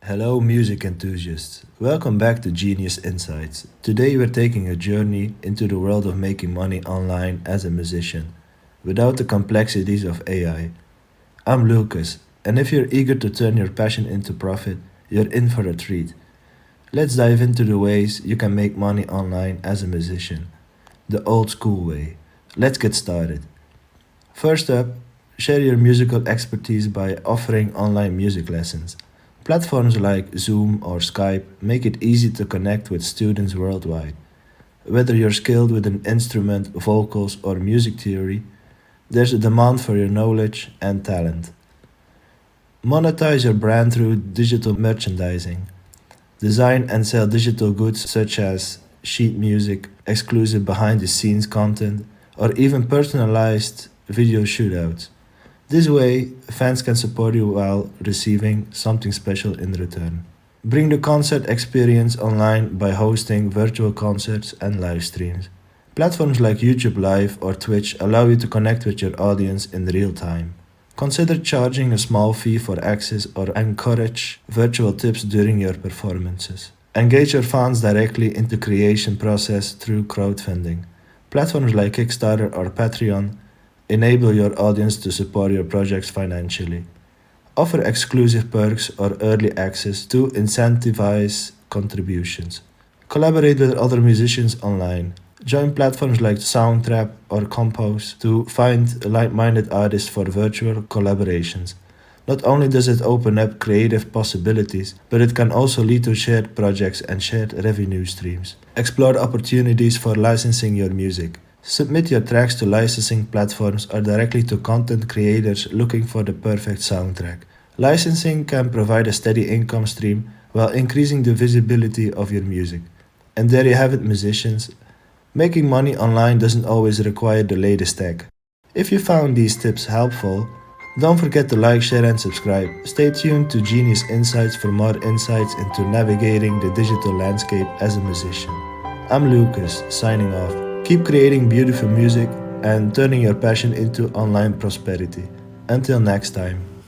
Hello, music enthusiasts. Welcome back to Genius Insights. Today, we're taking a journey into the world of making money online as a musician without the complexities of AI. I'm Lucas, and if you're eager to turn your passion into profit, you're in for a treat. Let's dive into the ways you can make money online as a musician, the old school way. Let's get started. First up, share your musical expertise by offering online music lessons. Platforms like Zoom or Skype make it easy to connect with students worldwide. Whether you're skilled with an instrument, vocals, or music theory, there's a demand for your knowledge and talent. Monetize your brand through digital merchandising. Design and sell digital goods such as sheet music, exclusive behind the scenes content, or even personalized video shootouts. This way, fans can support you while receiving something special in return. Bring the concert experience online by hosting virtual concerts and live streams. Platforms like YouTube Live or Twitch allow you to connect with your audience in real time. Consider charging a small fee for access or encourage virtual tips during your performances. Engage your fans directly in the creation process through crowdfunding. Platforms like Kickstarter or Patreon enable your audience to support your projects financially. Offer exclusive perks or early access to incentivize contributions. Collaborate with other musicians online. Join platforms like Soundtrap or Compose to find like-minded artists for virtual collaborations. Not only does it open up creative possibilities, but it can also lead to shared projects and shared revenue streams. Explore opportunities for licensing your music. Submit your tracks to licensing platforms or directly to content creators looking for the perfect soundtrack. Licensing can provide a steady income stream while increasing the visibility of your music. And there you have it, musicians. Making money online doesn't always require the latest tech. If you found these tips helpful, don't forget to like, share and subscribe. Stay tuned to Genius Insights for more insights into navigating the digital landscape as a musician. I'm Lucas, signing off. Keep creating beautiful music and turning your passion into online prosperity. Until next time.